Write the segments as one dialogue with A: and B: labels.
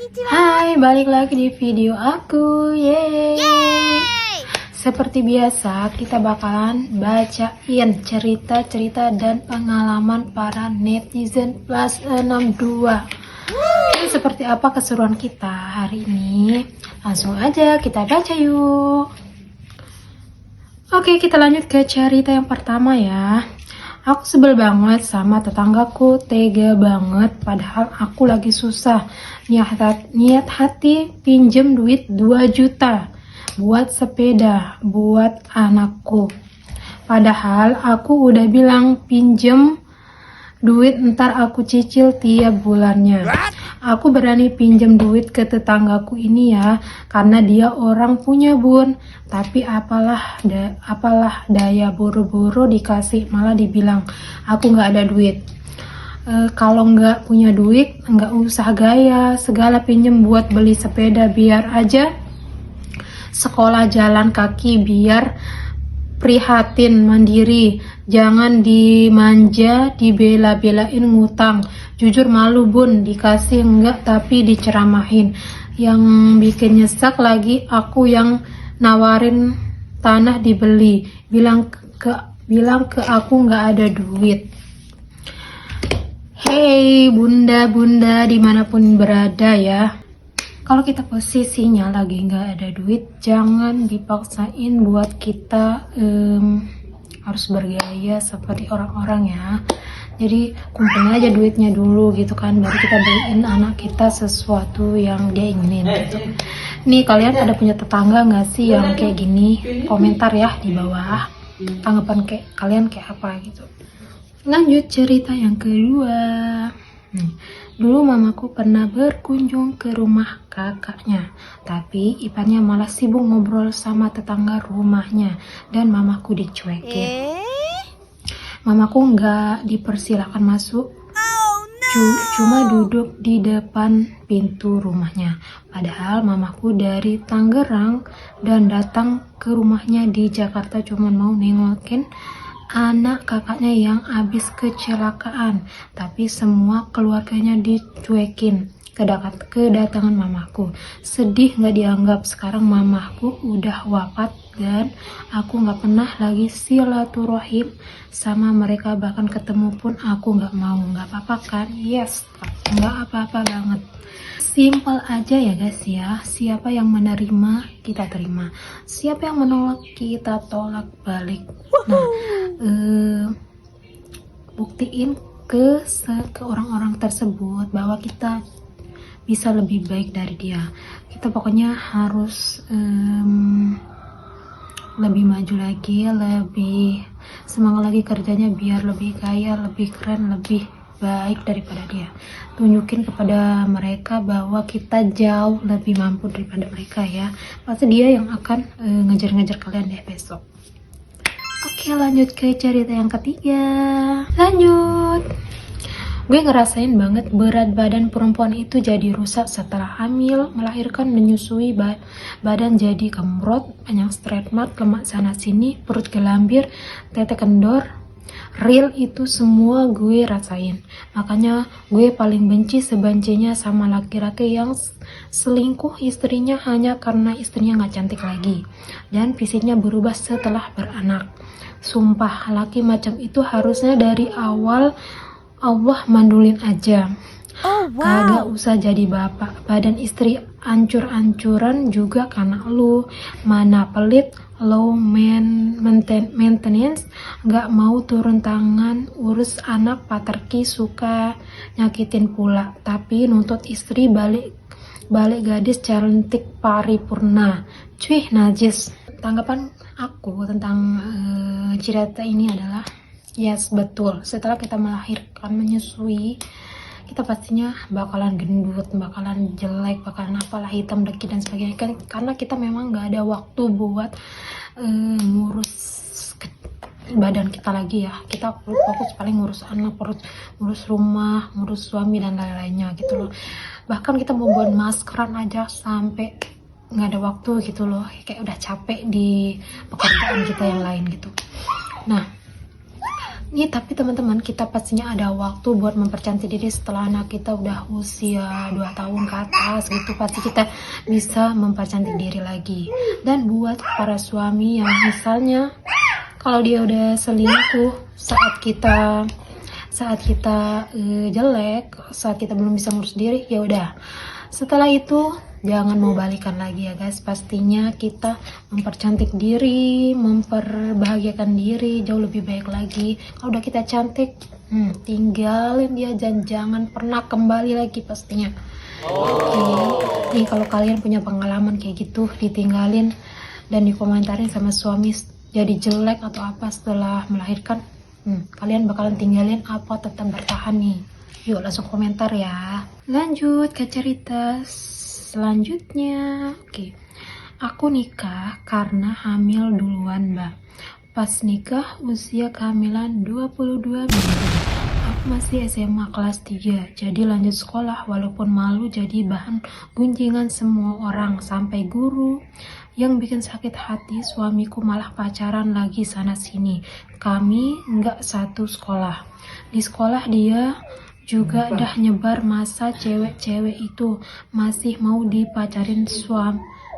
A: Hai, balik lagi di video aku. Yeay. Seperti biasa, kita bakalan bacain cerita-cerita dan pengalaman para netizen plus 62. Jadi seperti apa keseruan kita hari ini? Langsung aja kita baca yuk. Oke, kita lanjut ke cerita yang pertama ya. Aku sebel banget sama tetanggaku, tega banget padahal aku lagi susah. Niat hati pinjem duit 2 juta buat sepeda, buat anakku. Padahal aku udah bilang pinjem duit ntar aku cicil tiap bulannya. Aku berani pinjem duit ke tetanggaku ini ya, karena dia orang punya bun. Tapi apalah daya, buru-buru dikasih malah dibilang aku nggak ada duit. Kalau nggak punya duit nggak usah gaya, segala pinjem buat beli sepeda, biar aja sekolah jalan kaki, biar prihatin mandiri, jangan dimanja, dibela-belain ngutang. Jujur malu bun, dikasih enggak tapi diceramahin. Yang bikin nyesek lagi aku yang nawarin tanah dibeli, bilang ke aku nggak ada duit. Hey bunda-bunda dimanapun berada ya, kalau kita posisinya lagi nggak ada duit, jangan dipaksain buat kita harus bergaya seperti orang-orang ya. Jadi kumpulin aja duitnya dulu gitu kan, baru kita beliin anak kita sesuatu yang dia inginin gitu. Nih kalian ada punya tetangga nggak sih yang kayak gini? Komentar ya di bawah, tanggapan kalian kayak apa gitu. Lanjut cerita yang kedua. Dulu mamaku pernah berkunjung ke rumah kakaknya, tapi iparnya malah sibuk ngobrol sama tetangga rumahnya dan mamaku dicuekin. Mamaku nggak dipersilakan masuk, cuma duduk di depan pintu rumahnya. Padahal mamaku dari Tangerang dan datang ke rumahnya di Jakarta cuma mau nengokin anak kakaknya yang habis kecelakaan, tapi semua keluarganya dicuekin kedatangan mamaku. Sedih nggak dianggap. Sekarang mamaku udah wafat dan aku nggak pernah lagi silaturahim sama mereka, bahkan ketemu pun aku nggak mau. Nggak apa-apa kan? Yes, nggak apa-apa banget. Simple aja ya guys ya. Siapa yang menerima kita terima, siapa yang menolak kita tolak balik. Nah, buktiin ke orang-orang tersebut bahwa kita bisa lebih baik dari dia. Kita pokoknya harus lebih maju lagi, lebih semangat lagi kerjanya biar lebih kaya, lebih keren, lebih baik daripada dia. Tunjukin kepada mereka bahwa kita jauh lebih mampu daripada mereka ya. Pasti dia yang akan ngejar-ngejar kalian deh besok. Oke, lanjut ke cerita yang ketiga. Lanjut. Gue ngerasain banget berat badan perempuan itu jadi rusak setelah hamil, melahirkan, menyusui, badan jadi kemrot, banyak stretch mark, lemak sana sini, perut gelambir, tete kendor. Real itu semua gue rasain. Makanya gue paling benci sebencinya sama laki-laki yang selingkuh istrinya hanya karena istrinya gak cantik lagi dan fisiknya berubah setelah beranak. Sumpah, laki macam itu harusnya dari awal Allah mandulin aja. Kagak usah jadi bapak. Badan istri ancur-ancuran juga karena lu. Mana pelit, low maintenance, gak mau turun tangan, urus anak, paterki, suka nyakitin pula. Tapi nuntut istri balik gadis cantik paripurna. Cuy, najis. Tanggapan aku tentang cerita ini adalah yes, betul. Setelah kita melahirkan, menyusui, kita pastinya bakalan gendut, bakalan jelek, bakalan apalah, hitam, deki dan sebagainya. Karena kita memang gak ada waktu buat ngurus badan kita lagi ya. Kita fokus paling ngurus anak, ngurus rumah, ngurus suami dan lain-lainnya gitu loh. Bahkan kita mau buat maskeran aja sampai nggak ada waktu gitu loh, kayak udah capek di pekerjaan kita yang lain gitu. Nah, Nih, tapi teman-teman, kita pastinya ada waktu buat mempercantik diri setelah anak kita udah usia 2 tahun ke atas gitu. Pasti kita bisa mempercantik diri lagi. Dan buat para suami yang misalnya kalau dia udah selingkuh saat kita jelek, saat kita belum bisa ngurus diri, ya udah. Setelah itu jangan mau balikan lagi ya guys. Pastinya kita mempercantik diri, memperbahagiakan diri jauh lebih baik lagi. Kalau udah kita cantik, tinggalin dia dan jangan pernah kembali lagi pastinya. Oke. Nih kalau kalian punya pengalaman kayak gitu, ditinggalin dan dikomentarin sama suami jadi jelek atau apa setelah melahirkan, kalian bakalan tinggalin apa tetap bertahan nih? Yuk langsung komentar ya. Lanjut ke cerita selanjutnya. Oke. Aku nikah karena hamil duluan, Mbak. Pas nikah usia kehamilan 22 minggu. Aku masih SMA kelas 3. Jadi lanjut sekolah walaupun malu jadi bahan gunjingan semua orang sampai guru. Yang bikin sakit hati suamiku malah pacaran lagi sana sini. Kami nggak satu sekolah. Di sekolah dia juga dah nyebar masa cewek-cewek itu masih mau dipacarin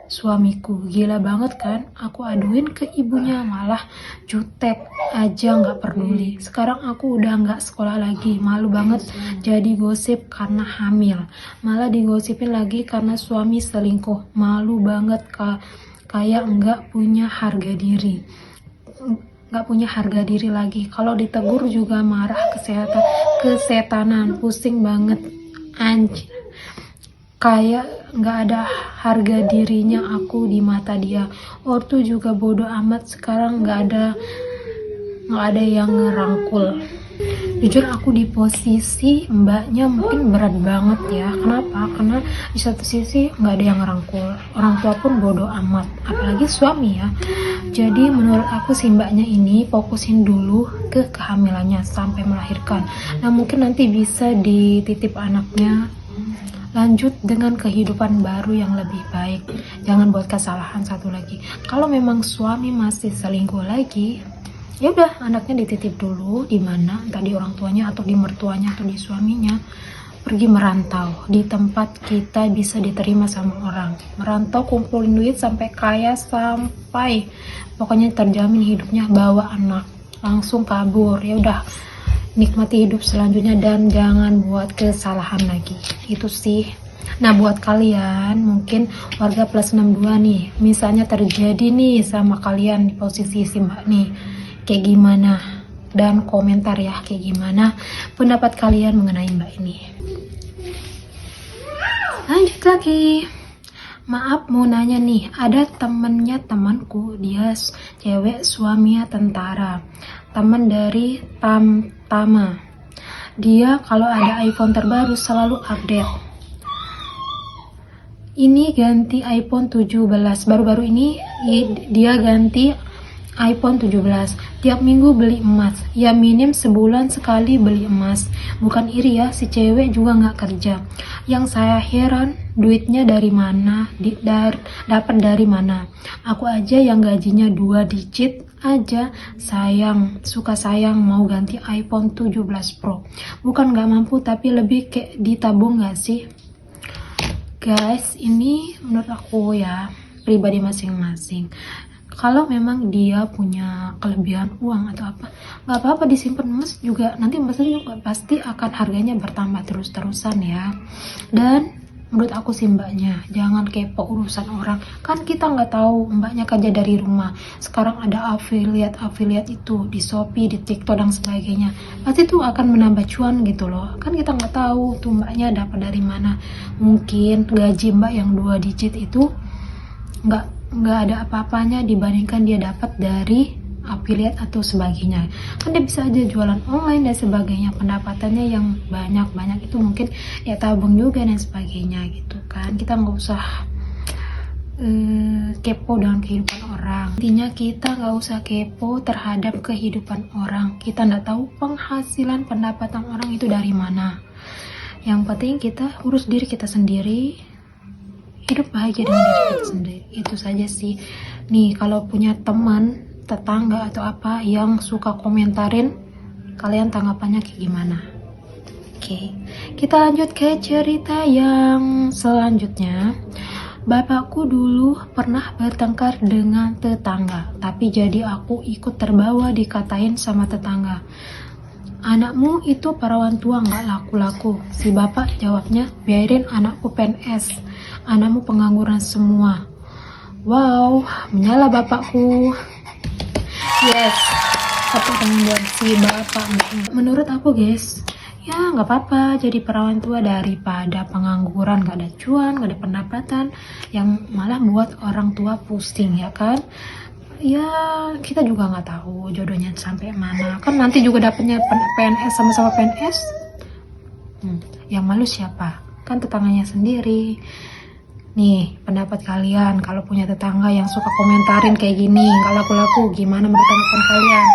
A: suamiku. Gila banget kan? Aku aduin ke ibunya malah jutek aja nggak peduli. Sekarang aku udah nggak sekolah lagi, malu banget jadi gosip karena hamil. Malah digosipin lagi karena suami selingkuh. Malu banget kayak nggak punya harga diri. Nggak punya harga diri lagi. Kalau ditegur juga marah, kesetanan, pusing banget, anjir. Kayak nggak ada harga dirinya aku di mata dia. Ortu juga bodoh amat, sekarang nggak ada yang ngerangkul. Jujur aku di posisi mbaknya mungkin berat banget ya. Kenapa? Karena di satu sisi nggak ada yang ngerangkul, orang tua pun bodoh amat, apalagi suami ya. Jadi menurut aku si mbaknya ini fokusin dulu ke kehamilannya sampai melahirkan. Nah mungkin nanti bisa dititip anaknya, lanjut dengan kehidupan baru yang lebih baik. Jangan buat kesalahan satu lagi. Kalau memang suami masih selingkuh lagi, ya udah anaknya dititip dulu di mana, entah di orang tuanya atau di mertuanya atau di suaminya. Pergi merantau di tempat kita bisa diterima sama orang. Merantau kumpulin duit sampai kaya, sampai pokoknya terjamin hidupnya, bawa anak langsung kabur. Ya udah nikmati hidup selanjutnya dan jangan buat kesalahan lagi. Itu sih. Nah buat kalian mungkin warga plus 62 nih, misalnya terjadi nih sama kalian di posisi si mbak nih, kayak gimana? Dan komentar ya kayak gimana pendapat kalian mengenai mbak ini. Lanjut lagi. Maaf mau nanya nih, ada temanku, dia cewek, suaminya tentara, teman dari Tama. Dia kalau ada iPhone terbaru selalu update. Ini ganti iPhone 17, baru-baru ini dia ganti iPhone 17. Tiap minggu beli emas, ya minim sebulan sekali beli emas. Bukan iri ya, si cewek juga nggak kerja. Yang saya heran, duitnya dari mana, dapat dari mana. Aku aja yang gajinya 2 digit aja suka sayang mau ganti iPhone 17 Pro. Bukan nggak mampu tapi lebih kayak ditabung nggak sih guys. Ini menurut aku ya pribadi masing-masing. Kalau memang dia punya kelebihan uang atau apa, nggak apa-apa disimpan emas juga, nanti emasnya juga pasti akan harganya bertambah terus-terusan ya. Dan menurut aku sih mbaknya jangan kepo urusan orang, kan kita nggak tahu mbaknya kerja dari rumah. Sekarang ada affiliate itu di Shopee, di TikTok dan sebagainya, pasti tuh akan menambah cuan gitu loh. Kan kita nggak tahu tuh mbaknya dapat dari mana. Mungkin gaji mbak yang 2 digit itu nggak ada apa-apanya dibandingkan dia dapat dari affiliate atau sebagainya. Kan dia bisa aja jualan online dan sebagainya, pendapatannya yang banyak itu mungkin ya tabung juga dan sebagainya gitu kan. Kita nggak usah kepo dengan kehidupan orang. Intinya kita nggak usah kepo terhadap kehidupan orang. Kita nggak tahu penghasilan pendapatan orang itu dari mana. Yang penting kita urus diri kita sendiri, hidup bahagia dengan diri kita sendiri. Itu saja sih. Nih kalau punya teman, tetangga atau apa yang suka komentarin Kalian tanggapannya kayak gimana? Oke, kita lanjut ke cerita yang selanjutnya. Bapakku dulu pernah bertengkar dengan tetangga, tapi jadi aku ikut terbawa dikatain sama tetangga. Anakmu itu perawan tua nggak laku-laku. Si bapak jawabnya, biarin anakku PNS, anakmu pengangguran semua. Wow, menyala bapakku. Yes, tepuk tangan buat si bapak. Menurut aku guys, ya nggak apa-apa jadi perawan tua daripada pengangguran, nggak ada cuan, nggak ada pendapatan, yang malah buat orang tua pusing ya kan. Ya kita juga nggak tahu jodohnya sampai mana kan, nanti juga dapetnya PNS, sama-sama PNS. Yang malu siapa? Kan tetangganya sendiri. Nih pendapat kalian, kalau punya tetangga yang suka komentarin kayak gini nggak laku-laku, gimana menurut tanggapan kalian?